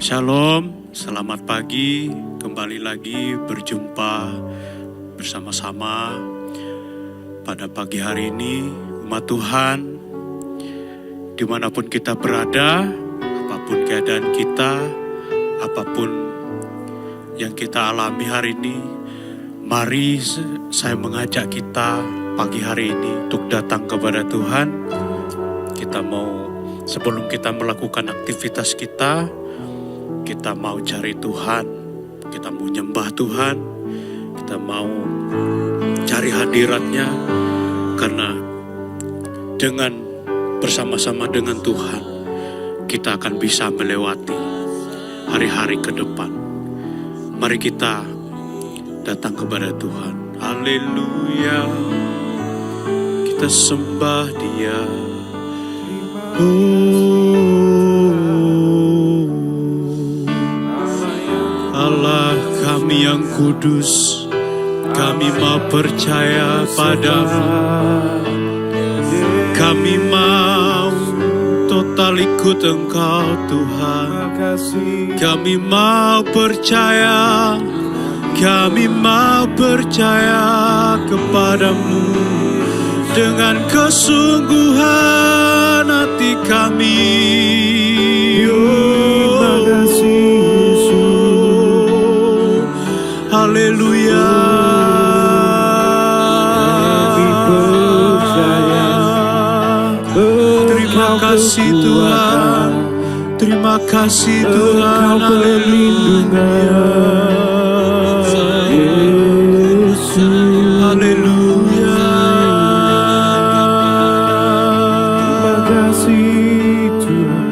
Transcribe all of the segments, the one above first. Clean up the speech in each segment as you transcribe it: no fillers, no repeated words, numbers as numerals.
Shalom, selamat pagi, kembali lagi berjumpa bersama-sama pada pagi hari ini, umat Tuhan, dimanapun kita berada, apapun keadaan kita, apapun yang kita alami hari ini, mari saya mengajak kita pagi hari ini untuk datang kepada Tuhan. Kita mau, sebelum kita melakukan aktivitas kita mau cari Tuhan, kita mau nyembah Tuhan, kita mau cari hadiratnya, karena dengan bersama-sama dengan Tuhan, kita akan bisa melewati hari-hari ke depan. Mari kita datang kepada Tuhan. Haleluya, kita sembah Dia. Allah kami yang kudus, kami mau percaya padamu, kami mau total ikut Engkau Tuhan, kami mau percaya, kami mau percaya kepadamu dengan kesungguhan hati kami. Terima kasih Yesus. Haleluya. Kami percaya Terima kasih Tuhan. Terima kasih Tuhan. Haleluya. Yesus. Haleluya. Terima kasih Tuhan.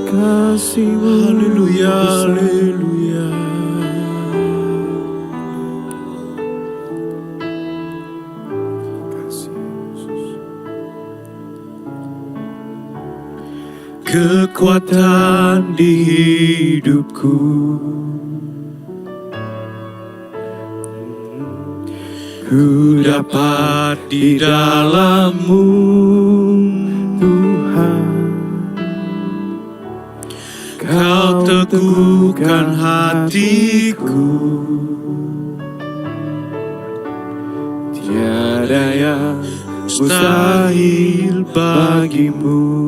Kasih-Mu Haleluya. besar. Haleluya. Kekuatan di hidupku, ku dapat di dalam-Mu Tuhan, Kau teguhkan hatiku, tiada yang mustahil bagimu.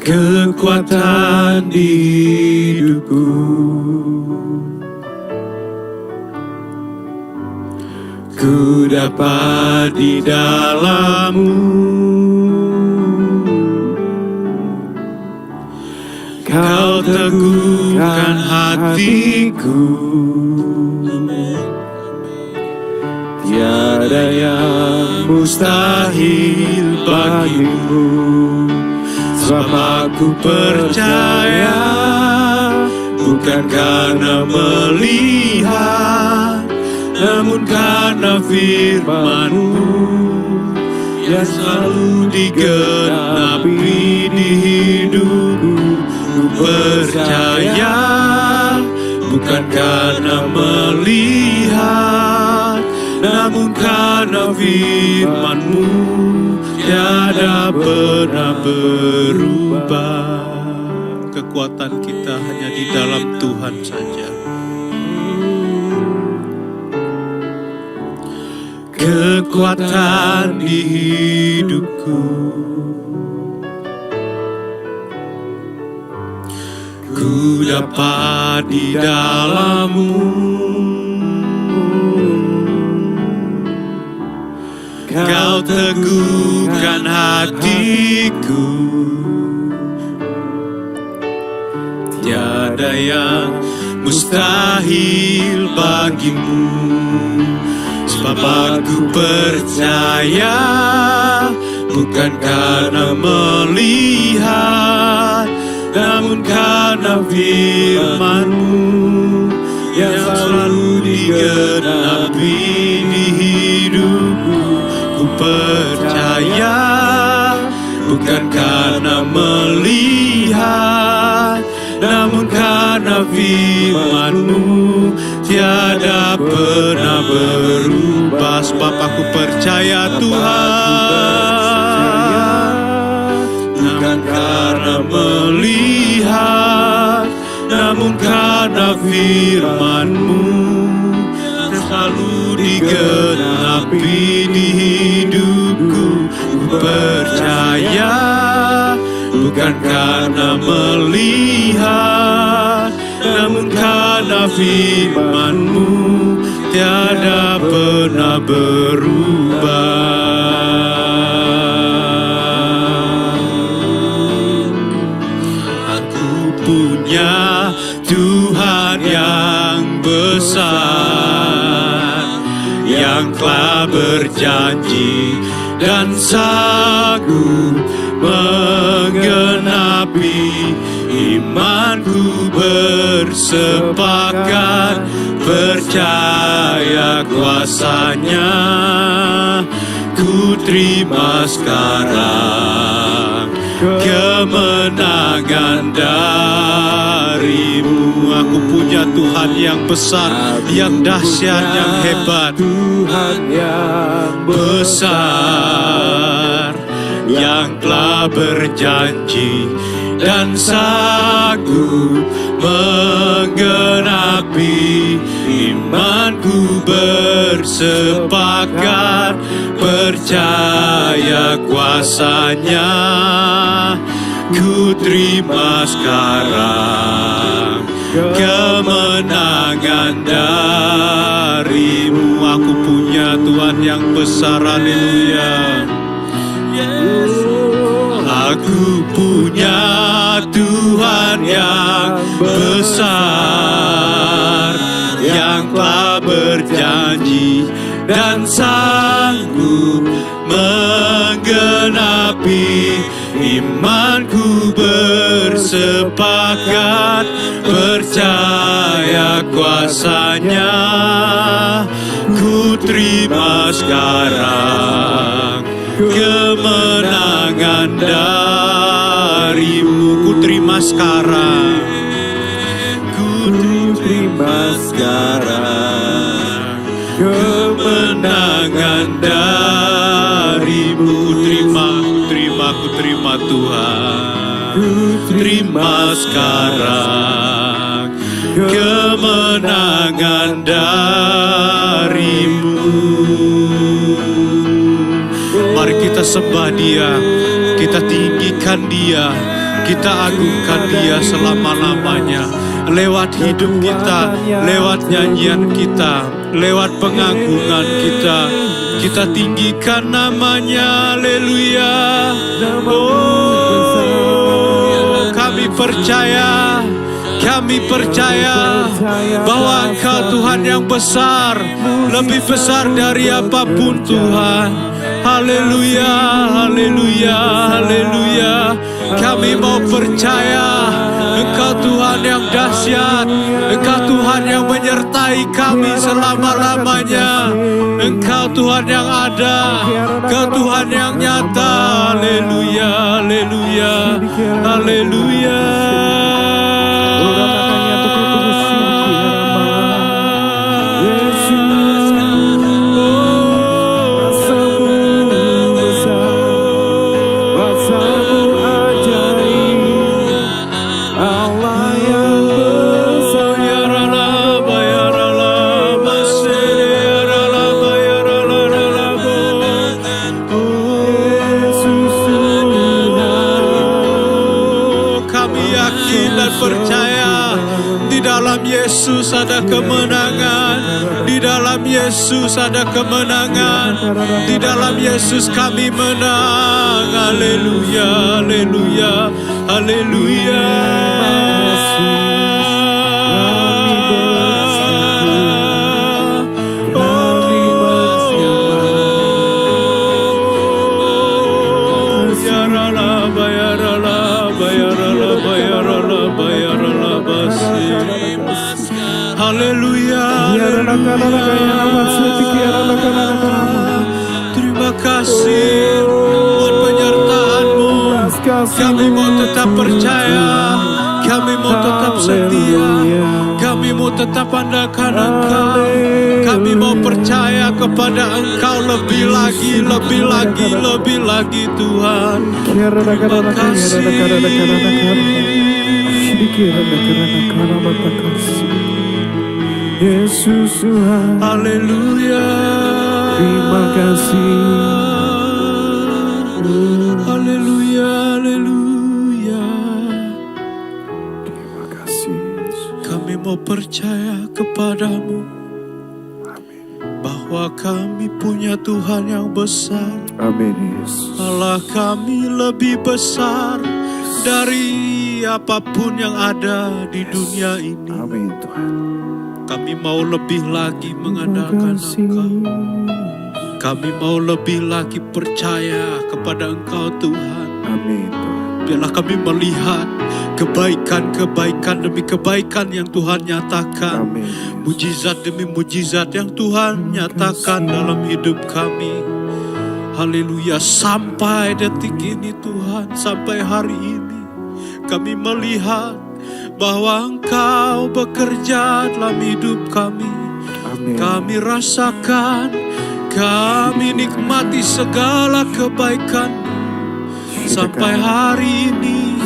kekuatan di hidupku, ku dapat di dalam-Mu, Kau teguhkan hatiku, tiada yang mustahil bagimu. Sebab aku percaya, bukan karena melihat, namun karena firman-Mu yang selalu digenapi di hidupku. Ku percaya, bukan karena melihat, namun karena firman-Mu tiada pernah berubah. Kekuatan kita hanya di dalam Tuhan saja. Kekuatan di hidupku, ku dapat di dalam-Mu, Kau teguhkan hatiku, tiada yang mustahil bagimu. Sebab aku percaya, bukan karena melihat, namun karena firman-Mu yang selalu digenapi di hidupku. Ku percaya, bukan karena melihat, namun karena firman-Mu tiada pernah berubah. Sebab aku percaya Tuhan, namun karena firman-Mu selalu digenapi di hidupku. Ku percaya bukan karena melihat, namun karena firman-Mu tiada pernah berubah. Aku punya Tuhan yang besar, yang telah berjanji dan sanggup menggenapi. Imanku bersepakat percaya kuasa-Nya. Ku terima sekarang kemenangan dari-Mu. Aku punya Tuhan yang besar, yang dahsyat, yang hebat. Tuhan yang besar, yang telah berjanji dan sanggup menggenapi. Imanku bersepakat percaya kuasa-Nya. Ku terima sekarang kemenangan dari-Mu. Aku punya Tuhan yang besar, haleluya. Aku punya Tuhan yang besar, yang telah berjanji dan sanggup menggenapi. Imanku bersepakat percaya kuasa-Nya. Ku terima sekarang kemenangan dari-Mu. Ku terima sekarang, ku terima sekarang kemenangan dari-Mu. Ku terima Tuhan. Ku terima sekarang kemenangan dari-Mu. Mari kita sembah Dia, kita tinggikan Dia, kita agungkan Dia selama-lamanya. Lewat hidup kita, lewat nyanyian kita, lewat pengagungan kita, kita tinggikan nama-Nya, haleluya. Oh, kami percaya bahwa Engkau Tuhan yang besar, lebih besar dari apapun Tuhan. Haleluya, haleluya, haleluya. Kami mau percaya Engkau Tuhan yang dahsyat, Engkau Tuhan yang menyertai kami selama-lamanya. Engkau Tuhan yang ada, Engkau Tuhan yang nyata. Haleluya, haleluya, haleluya. Percaya di dalam Yesus ada kemenangan, di dalam Yesus ada kemenangan, di dalam Yesus kami menang. Haleluya, haleluya, haleluya. Haleluya, terima kasih buat penyertaan-Mu. Kami mau tetap percaya, kami mau tetap setia, kami mau tetap andalkan Engkau. Kami mau percaya kepada Engkau lebih lagi, lebih lagi, lebih lagi Tuhan. Terima kasih. Yesus Tuhan, Haleluya. terima kasih. Haleluya, haleluya. Terima kasih Yesus. Kami mau percaya kepadamu bahwa kami punya Tuhan yang besar. Amin Yesus. Allah kami lebih besar dari apapun yang ada di dunia ini. Amin Tuhan. Kami mau lebih lagi mengandalkan Engkau. Kami mau lebih lagi percaya kepada Engkau Tuhan. Amin Tuhan. Biarlah kami melihat kebaikan-kebaikan demi kebaikan yang Tuhan nyatakan. Amin. Mujizat demi mujizat yang Tuhan nyatakan dalam hidup kami. Haleluya, sampai detik ini Tuhan, sampai hari ini kami melihat bahwa Engkau bekerja dalam hidup kami. Amin. Kami rasakan, kami nikmati segala kebaikan. Sampai hari ini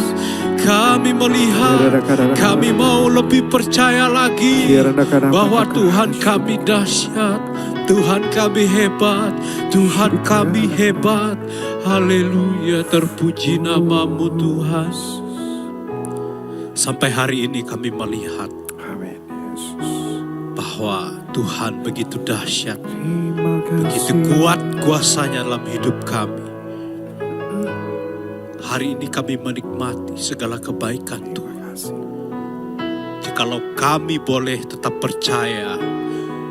kami melihat, kami mau lebih percaya lagi bahwa Tuhan kami dahsyat, Tuhan kami hebat, Tuhan kami hebat. Haleluya, terpuji namamu Tuhan. Sampai hari ini kami melihat Amin Yesus. bahwa Tuhan begitu dahsyat, begitu kuat kuasanya dalam hidup kami. Hari ini kami menikmati segala kebaikan Tuhan. Jikalau kami boleh tetap percaya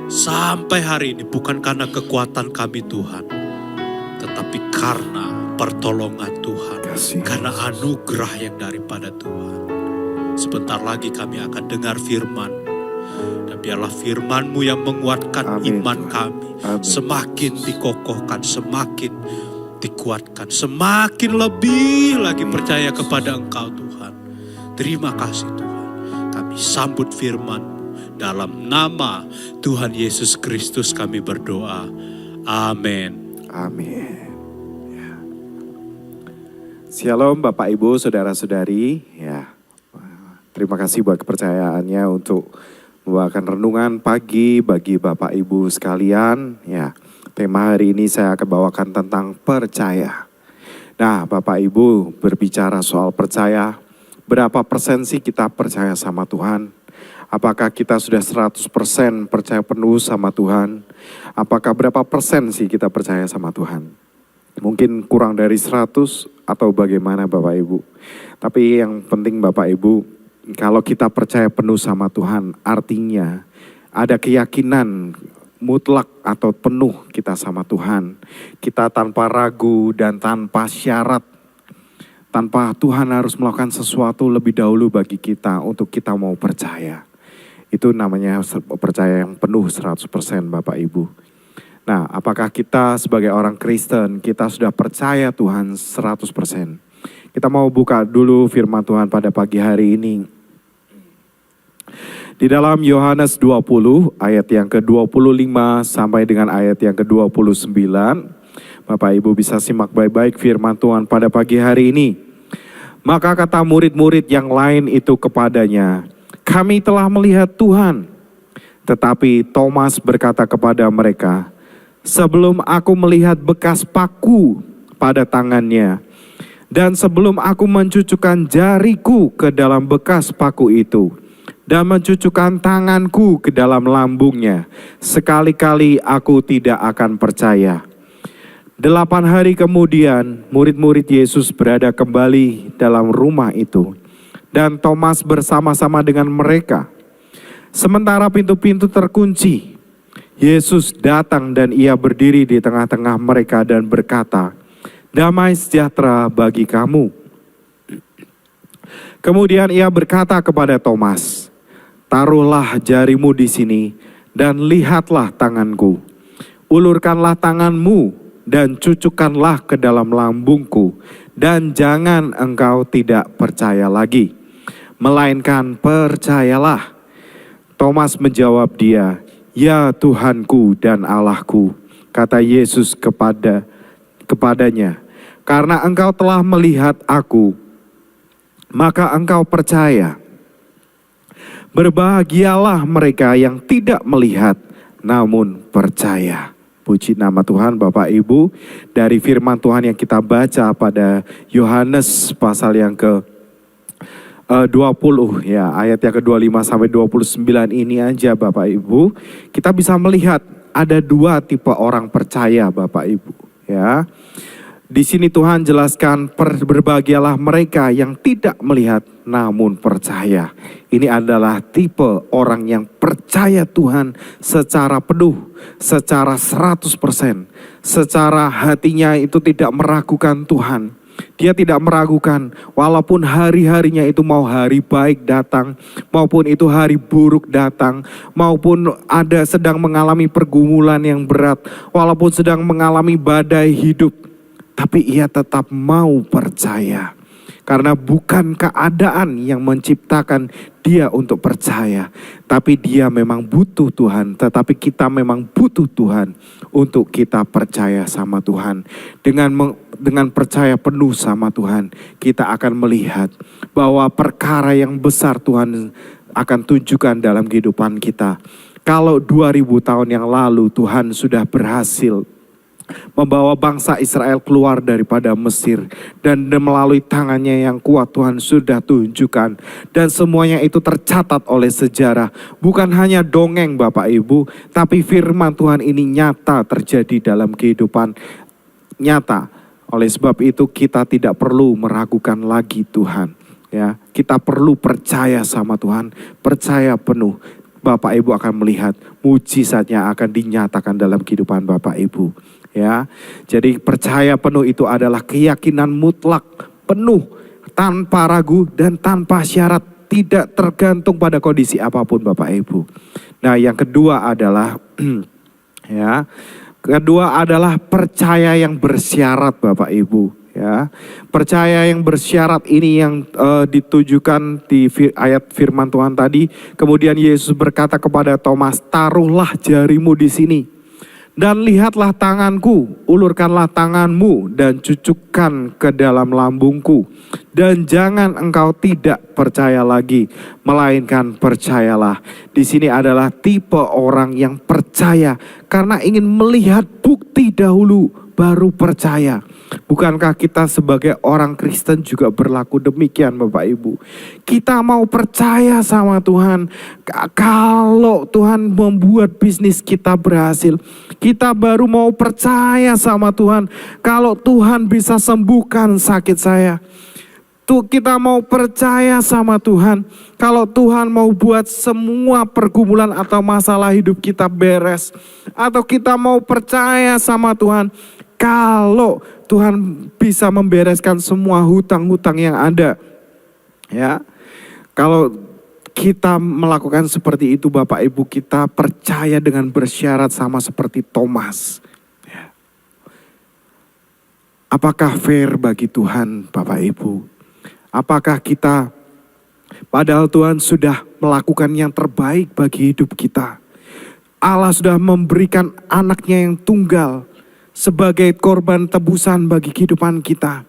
sampai hari ini, bukan karena kekuatan kami Tuhan, tetapi karena pertolongan Tuhan, karena anugerah yang daripada Tuhan. Sebentar lagi kami akan dengar firman, dan biarlah firman-Mu yang menguatkan iman kami. Semakin dikokohkan, semakin dikuatkan, semakin lebih lagi percaya kepada Engkau Tuhan. Terima kasih Tuhan. Kami sambut firman-Mu. Dalam nama Tuhan Yesus Kristus kami berdoa. Amin. Amin. Ya. Shalom Bapak Ibu, Saudara-saudari. Ya. Terima kasih buat kepercayaannya untuk membawakan renungan pagi bagi Bapak Ibu sekalian. Ya. Tema hari ini saya akan bawakan tentang percaya. Nah, Bapak Ibu berbicara soal percaya, berapa persen sih kita percaya sama Tuhan? Apakah kita sudah 100% percaya penuh sama Tuhan? Apakah berapa persen sih kita percaya sama Tuhan? Mungkin kurang dari 100 atau bagaimana Bapak Ibu? Tapi yang penting Bapak Ibu, kalau kita percaya penuh sama Tuhan, artinya ada keyakinan mutlak atau penuh kita sama Tuhan. Kita tanpa ragu dan tanpa syarat. Tanpa Tuhan harus melakukan sesuatu lebih dahulu bagi kita untuk kita mau percaya. Itu namanya percaya yang penuh 100% Bapak Ibu. Nah, apakah kita sebagai orang Kristen, kita sudah percaya Tuhan 100%? Kita mau buka dulu firman Tuhan pada pagi hari ini. Di dalam Yohanes 20 ayat yang ke-25 sampai dengan ayat yang ke-29. Bapak Ibu bisa simak baik-baik firman Tuhan pada pagi hari ini. Maka kata murid-murid yang lain itu kepadanya, kami telah melihat Tuhan. Tetapi Thomas berkata kepada mereka, sebelum aku melihat bekas paku pada tangannya, dan sebelum aku mencucukkan jariku ke dalam bekas paku itu, dan mencucukkan tanganku ke dalam lambungnya, sekali-kali aku tidak akan percaya. 8 hari kemudian, murid-murid Yesus berada kembali dalam rumah itu, dan Thomas bersama-sama dengan mereka. Sementara pintu-pintu terkunci, Yesus datang dan ia berdiri di tengah-tengah mereka dan berkata, damai sejahtera bagi kamu. Kemudian ia berkata kepada Thomas, taruhlah jarimu di sini dan lihatlah tanganku. Ulurkanlah tanganmu dan cucukkanlah ke dalam lambungku, dan jangan engkau tidak percaya lagi, melainkan percayalah. Thomas menjawab dia, ya Tuhanku dan Allahku. Kata Yesus kepadanya, karena engkau telah melihat aku, maka engkau percaya. Berbahagialah mereka yang tidak melihat namun percaya. Puji nama Tuhan Bapak Ibu. Dari firman Tuhan yang kita baca pada Yohanes pasal yang ke 20 ya, ayat yang ke-25 sampai 29 ini aja Bapak Ibu, kita bisa melihat ada dua tipe orang percaya Bapak Ibu ya. Di sini Tuhan jelaskan berbahagialah mereka yang tidak melihat namun percaya. Ini adalah tipe orang yang percaya Tuhan secara penuh, secara 100%. Secara hatinya itu tidak meragukan Tuhan. Dia tidak meragukan walaupun hari-harinya itu mau hari baik datang, maupun itu hari buruk datang, maupun ada sedang mengalami pergumulan yang berat, walaupun sedang mengalami badai hidup. Tapi ia tetap mau percaya. Karena bukan keadaan yang menciptakan dia untuk percaya. Tapi dia memang butuh Tuhan. Tetapi kita memang butuh Tuhan untuk kita percaya sama Tuhan. Dengan percaya penuh sama Tuhan, kita akan melihat bahwa perkara yang besar Tuhan akan tunjukkan dalam kehidupan kita. Kalau 2000 tahun yang lalu Tuhan sudah berhasil membawa bangsa Israel keluar daripada Mesir, dan melalui tangannya yang kuat Tuhan sudah tunjukkan, dan semuanya itu tercatat oleh sejarah. Bukan hanya dongeng Bapak Ibu, tapi firman Tuhan ini nyata terjadi dalam kehidupan nyata. Oleh sebab itu kita tidak perlu meragukan lagi Tuhan ya. Kita perlu percaya sama Tuhan, percaya penuh. Bapak Ibu akan melihat mujizatnya akan dinyatakan dalam kehidupan Bapak Ibu. Ya, jadi percaya penuh itu adalah keyakinan mutlak, penuh, tanpa ragu dan tanpa syarat, tidak tergantung pada kondisi apapun Bapak Ibu. Nah, yang kedua adalah percaya yang bersyarat Bapak Ibu. Ya, percaya yang bersyarat ini yang ditujukan di ayat firman Tuhan tadi. Kemudian Yesus berkata kepada Thomas, taruhlah jarimu di sini. Dan lihatlah tanganku, ulurkanlah tanganmu dan cucukkan ke dalam lambungku. Dan jangan engkau tidak percaya lagi, melainkan percayalah. Di sini adalah tipe orang yang percaya karena ingin melihat bukti dahulu, baru percaya. Bukankah kita sebagai orang Kristen juga berlaku demikian Bapak Ibu? Kita mau percaya sama Tuhan. Kalau Tuhan membuat bisnis kita berhasil, kita baru mau percaya sama Tuhan. Kalau Tuhan bisa sembuhkan sakit saya, kita mau percaya sama Tuhan. Kalau Tuhan mau buat semua pergumulan atau masalah hidup kita beres, atau kita mau percaya sama Tuhan kalau Tuhan bisa membereskan semua hutang-hutang yang ada. Ya. Kalau kita melakukan seperti itu Bapak Ibu, kita percaya dengan bersyarat sama seperti Thomas. Ya. Apakah fair bagi Tuhan Bapak Ibu? Apakah kita, padahal Tuhan sudah melakukan yang terbaik bagi hidup kita. Allah sudah memberikan anaknya yang tunggal sebagai korban tebusan bagi kehidupan kita.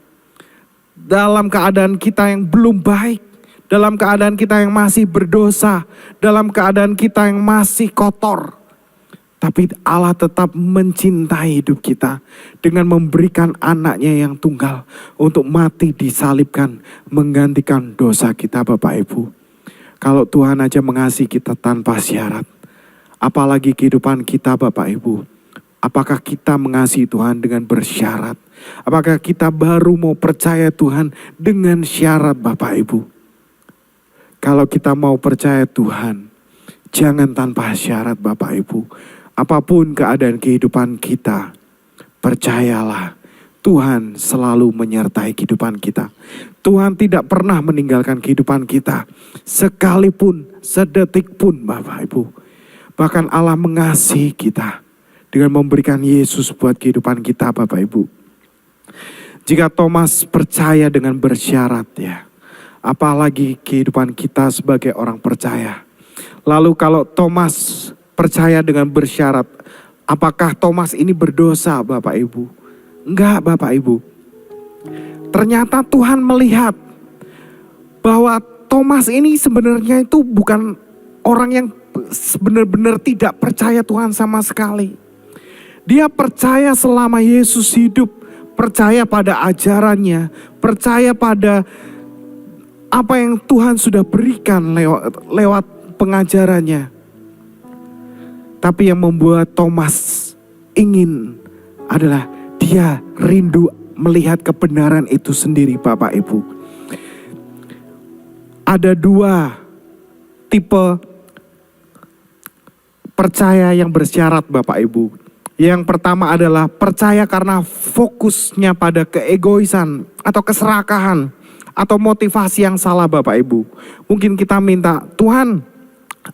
Dalam keadaan kita yang belum baik, dalam keadaan kita yang masih berdosa, dalam keadaan kita yang masih kotor. Tapi Allah tetap mencintai hidup kita dengan memberikan anaknya yang tunggal untuk mati disalibkan, menggantikan dosa kita Bapak Ibu. Kalau Tuhan aja mengasihi kita tanpa syarat, apalagi kehidupan kita Bapak Ibu. Apakah kita mengasihi Tuhan dengan bersyarat? Apakah kita baru mau percaya Tuhan dengan syarat Bapak Ibu? Kalau kita mau percaya Tuhan, jangan tanpa syarat Bapak Ibu. Apapun keadaan kehidupan kita, percayalah Tuhan selalu menyertai kehidupan kita. Tuhan tidak pernah meninggalkan kehidupan kita, sekalipun, sedetik pun Bapak Ibu. Bahkan Allah mengasihi kita dengan memberikan Yesus buat kehidupan kita Bapak Ibu. Jika Thomas percaya dengan bersyarat ya, apalagi kehidupan kita sebagai orang percaya. Lalu kalau Thomas percaya dengan bersyarat, apakah Thomas ini berdosa Bapak Ibu? Enggak Bapak Ibu. Ternyata Tuhan melihat bahwa Thomas ini sebenarnya itu bukan orang yang benar-benar tidak percaya Tuhan sama sekali. Dia percaya selama Yesus hidup, percaya pada ajarannya, percaya pada apa yang Tuhan sudah berikan lewat pengajarannya. Tapi yang membuat Thomas ingin adalah dia rindu melihat kebenaran itu sendiri, Bapak Ibu. Ada dua tipe percaya yang bersyarat, Bapak Ibu. Yang pertama adalah percaya karena fokusnya pada keegoisan atau keserakahan atau motivasi yang salah, Bapak Ibu. Mungkin kita minta, Tuhan,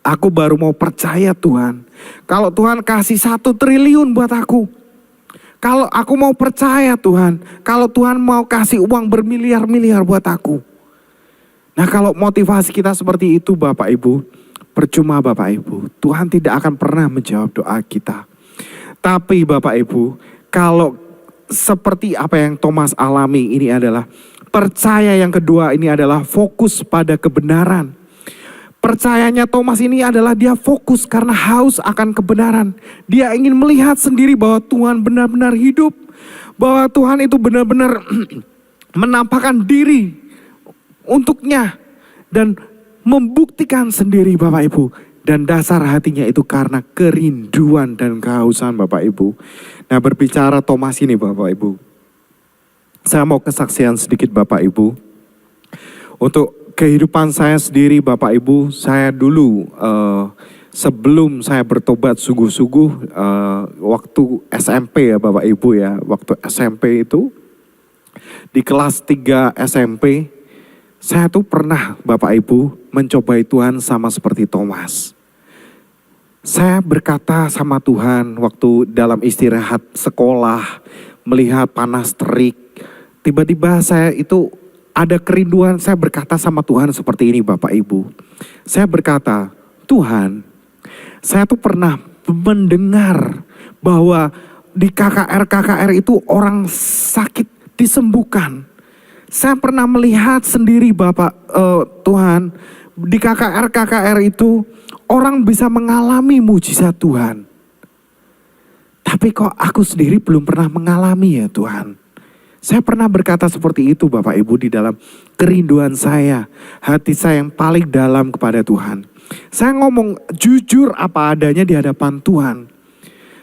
aku baru mau percaya Tuhan. Kalau Tuhan kasih 1 triliun buat aku. Kalau aku mau percaya Tuhan. Kalau Tuhan mau kasih uang bermiliar-miliar buat aku. Nah, kalau motivasi kita seperti itu, Bapak Ibu, percuma, Bapak Ibu. Tuhan tidak akan pernah menjawab doa kita. Tapi Bapak Ibu, kalau seperti apa yang Thomas alami ini adalah percaya yang kedua, ini adalah fokus pada kebenaran. Percayanya Thomas ini adalah dia fokus karena haus akan kebenaran. Dia ingin melihat sendiri bahwa Tuhan benar-benar hidup. Bahwa Tuhan itu benar-benar menampakkan diri untuknya. Dan membuktikan sendiri, Bapak Ibu. Dan dasar hatinya itu karena kerinduan dan kehausan, Bapak Ibu. Nah, berbicara Thomas ini, Bapak Ibu, saya mau kesaksian sedikit, Bapak Ibu. Untuk kehidupan saya sendiri, Bapak Ibu, saya dulu sebelum saya bertobat sungguh-sungguh, waktu SMP ya Bapak Ibu ya, waktu SMP itu di kelas 3 SMP, saya tuh pernah, Bapak Ibu, mencobai Tuhan sama seperti Thomas. Saya berkata sama Tuhan waktu dalam istirahat sekolah, melihat panas terik. Tiba-tiba saya itu ada kerinduan, saya berkata sama Tuhan seperti ini, Bapak Ibu. Saya berkata, Tuhan, saya tuh pernah mendengar bahwa di KKR itu orang sakit disembuhkan. Saya pernah melihat sendiri, Bapak Tuhan, di KKR itu orang bisa mengalami mujizat Tuhan. Tapi kok aku sendiri belum pernah mengalami ya Tuhan. Saya pernah berkata seperti itu, Bapak Ibu, di dalam kerinduan saya, hati saya yang paling dalam kepada Tuhan. Saya ngomong jujur apa adanya di hadapan Tuhan.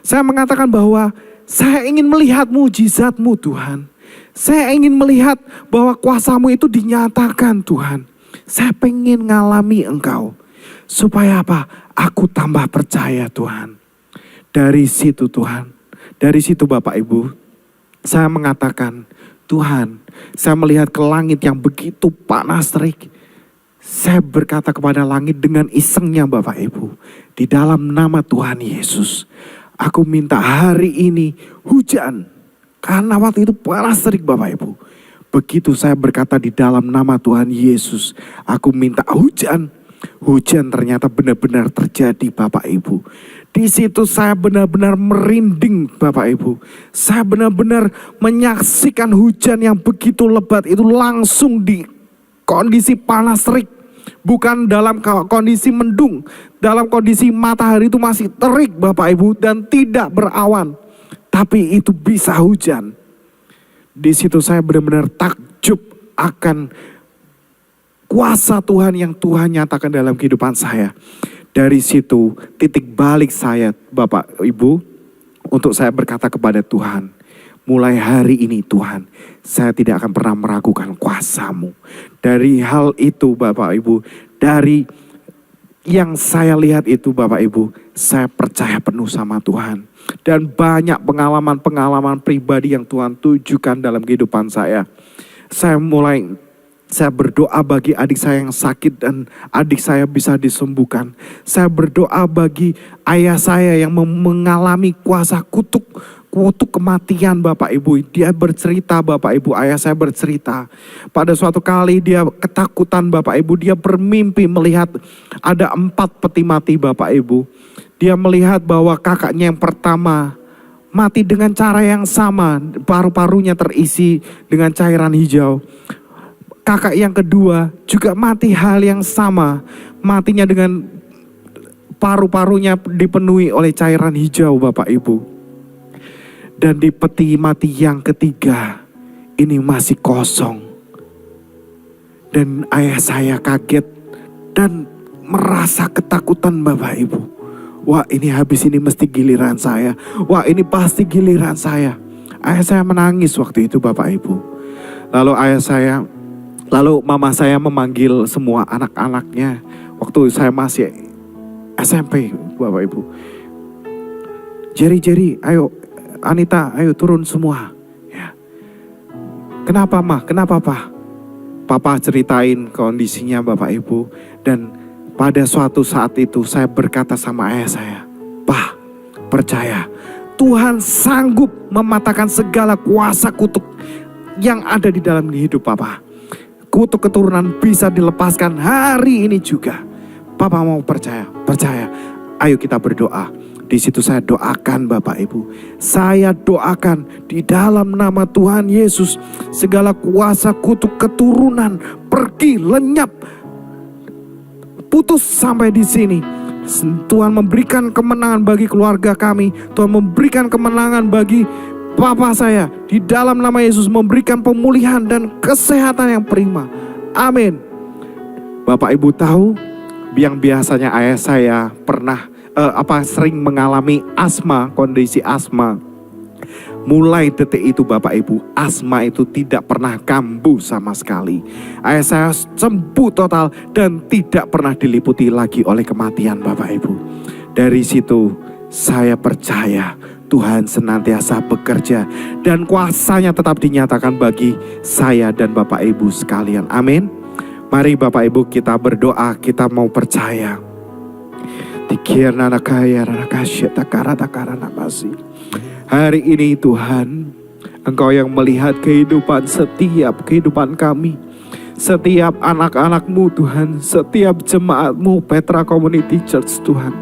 Saya mengatakan bahwa saya ingin melihat mujizat-Mu Tuhan. Saya ingin melihat bahwa kuasa-Mu itu dinyatakan Tuhan. Saya pengen ngalami Engkau. Supaya apa? Aku tambah percaya Tuhan. Dari situ Tuhan, dari situ Bapak Ibu, saya mengatakan, Tuhan, saya melihat ke langit yang begitu panas terik. Saya berkata kepada langit dengan isengnya, Bapak Ibu, di dalam nama Tuhan Yesus, aku minta hari ini hujan. Karena waktu itu panas terik, Bapak Ibu. Begitu saya berkata di dalam nama Tuhan Yesus, aku minta hujan. Hujan ternyata benar-benar terjadi, Bapak Ibu. Di situ saya benar-benar merinding, Bapak Ibu. Saya benar-benar menyaksikan hujan yang begitu lebat itu langsung di kondisi panas terik. Bukan dalam kondisi mendung. Dalam kondisi matahari itu masih terik, Bapak Ibu, dan tidak berawan. Tapi itu bisa hujan. Di situ saya benar-benar takjub akan kuasa Tuhan yang Tuhan nyatakan dalam kehidupan saya. Dari situ titik balik saya, Bapak Ibu, untuk saya berkata kepada Tuhan, mulai hari ini Tuhan, saya tidak akan pernah meragukan kuasa-Mu. Dari hal itu, Bapak Ibu, dari yang saya lihat itu, Bapak Ibu, saya percaya penuh sama Tuhan. Dan banyak pengalaman-pengalaman pribadi yang Tuhan tujukan dalam kehidupan saya. Saya berdoa bagi adik saya yang sakit dan adik saya bisa disembuhkan. Saya berdoa bagi ayah saya yang mengalami kuasa kutuk kematian, Bapak Ibu. Dia bercerita, Bapak Ibu, ayah saya bercerita. Pada suatu kali dia ketakutan, Bapak Ibu. Dia bermimpi melihat ada 4 peti mati, Bapak Ibu. Dia melihat bahwa kakaknya yang pertama mati dengan cara yang sama. Paru-parunya terisi dengan cairan hijau. Kakak yang kedua juga mati hal yang sama. Matinya dengan paru-parunya dipenuhi oleh cairan hijau Bapak Ibu. Dan di peti mati yang ketiga ini masih kosong. Dan ayah saya kaget dan merasa ketakutan Bapak Ibu. Wah, ini habis ini mesti giliran saya. Wah, ini pasti giliran saya. Ayah saya menangis waktu itu Bapak Ibu. Lalu mama saya memanggil semua anak-anaknya waktu saya masih SMP Bapak Ibu. Jerry, ayo, Anita, ayo turun semua. Ya. Kenapa Ma? Kenapa Pa? Papa ceritain kondisinya Bapak Ibu. Dan pada suatu saat itu saya berkata sama ayah saya, "Pa, percaya Tuhan sanggup mematahkan segala kuasa kutuk yang ada di dalam hidup Papa. Kutuk keturunan bisa dilepaskan hari ini juga. Papa mau percaya. Ayo kita berdoa." Di situ saya doakan Bapak Ibu. Saya doakan di dalam nama Tuhan Yesus. Segala kuasa kutuk keturunan pergi, lenyap, putus sampai di sini. Tuhan memberikan kemenangan bagi keluarga kami. Tuhan memberikan kemenangan bagi Papa saya. Di dalam nama Yesus memberikan pemulihan dan kesehatan yang prima. Amin. Bapak Ibu tahu, yang biasanya ayah saya pernah sering mengalami asma, kondisi asma. Mulai detik itu Bapak Ibu, asma itu tidak pernah kambuh sama sekali. Ayah saya sembuh total dan tidak pernah diliputi lagi oleh kematian Bapak Ibu. Dari situ saya percaya Tuhan senantiasa bekerja dan kuasanya tetap dinyatakan bagi saya dan Bapak Ibu sekalian. Amin. Mari Bapak Ibu kita berdoa, kita mau percaya. Hari ini Tuhan, Engkau yang melihat setiap kehidupan kami, setiap anak-anak-Mu Tuhan, setiap jemaat-Mu Petra Community Church Tuhan.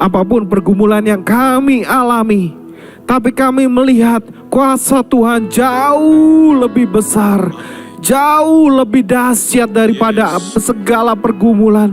Apapun pergumulan yang kami alami, tapi kami melihat kuasa Tuhan jauh lebih besar, jauh lebih dahsyat daripada segala pergumulan.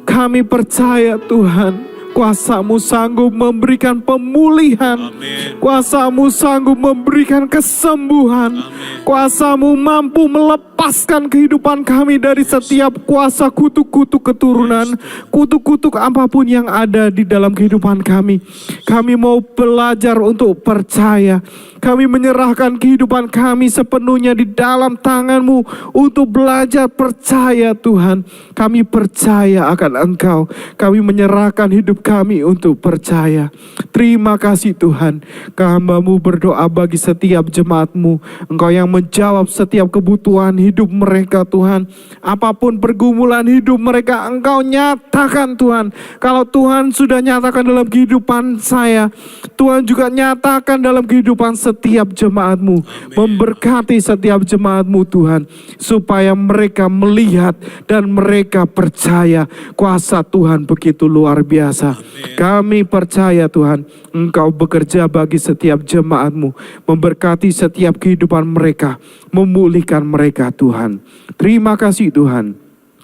Kami percaya Tuhan, kuasa-Mu sanggup memberikan pemulihan. Amin. Kuasa-Mu sanggup memberikan kesembuhan. Amin. Kuasa-Mu mampu melepaskan kehidupan kami dari setiap kuasa kutuk-kutuk keturunan. Kutuk-kutuk apapun yang ada di dalam kehidupan kami. Kami mau belajar untuk percaya. Kami menyerahkan kehidupan kami sepenuhnya di dalam tangan-Mu untuk belajar percaya Tuhan. Kami percaya akan Engkau. Kami menyerahkan hidup kami untuk percaya. Terima kasih Tuhan. Hamba-Mu berdoa bagi setiap jemaat-Mu. Engkau yang menjawab setiap kebutuhan hidup mereka Tuhan. Apapun pergumulan hidup mereka Engkau nyatakan Tuhan. Kalau Tuhan sudah nyatakan dalam kehidupan saya, Tuhan juga nyatakan dalam kehidupan setiap jemaat-Mu. Memberkati setiap jemaat-Mu Tuhan. Supaya mereka melihat dan mereka percaya kuasa Tuhan begitu luar biasa. Kami percaya Tuhan, Engkau bekerja bagi setiap jemaat-Mu. Memberkati setiap kehidupan mereka. Memulihkan mereka Tuhan. Terima kasih Tuhan.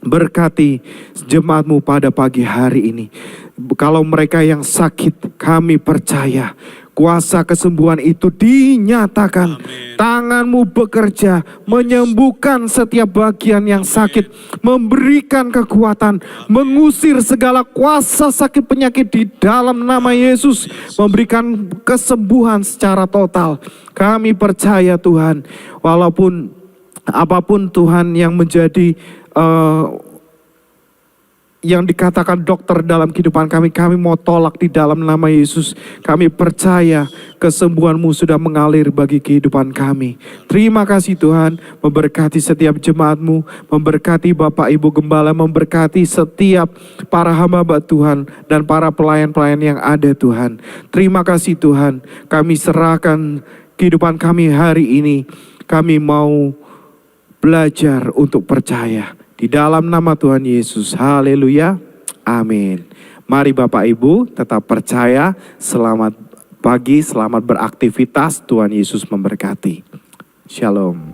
Berkati jemaat-Mu pada pagi hari ini. Kalau mereka yang sakit, kami percaya kuasa kesembuhan itu dinyatakan. Amin. Tangan-Mu bekerja, menyembuhkan setiap bagian yang sakit, memberikan kekuatan, mengusir segala kuasa sakit penyakit di dalam nama Yesus, memberikan kesembuhan secara total. Kami percaya Tuhan, walaupun apapun Tuhan yang menjadi yang dikatakan dokter dalam kehidupan kami, kami mau tolak di dalam nama Yesus. Kami percaya kesembuhan-Mu sudah mengalir bagi kehidupan kami. Terima kasih Tuhan, memberkati setiap jemaat-Mu, memberkati Bapak Ibu Gembala, memberkati setiap para hamba Tuhan dan para pelayan-pelayan yang ada Tuhan. Terima kasih Tuhan, kami serahkan kehidupan kami hari ini. Kami mau belajar untuk percaya. Di dalam nama Tuhan Yesus, haleluya, amin. Mari Bapak Ibu tetap percaya, selamat pagi, selamat beraktivitas, Tuhan Yesus memberkati. Shalom.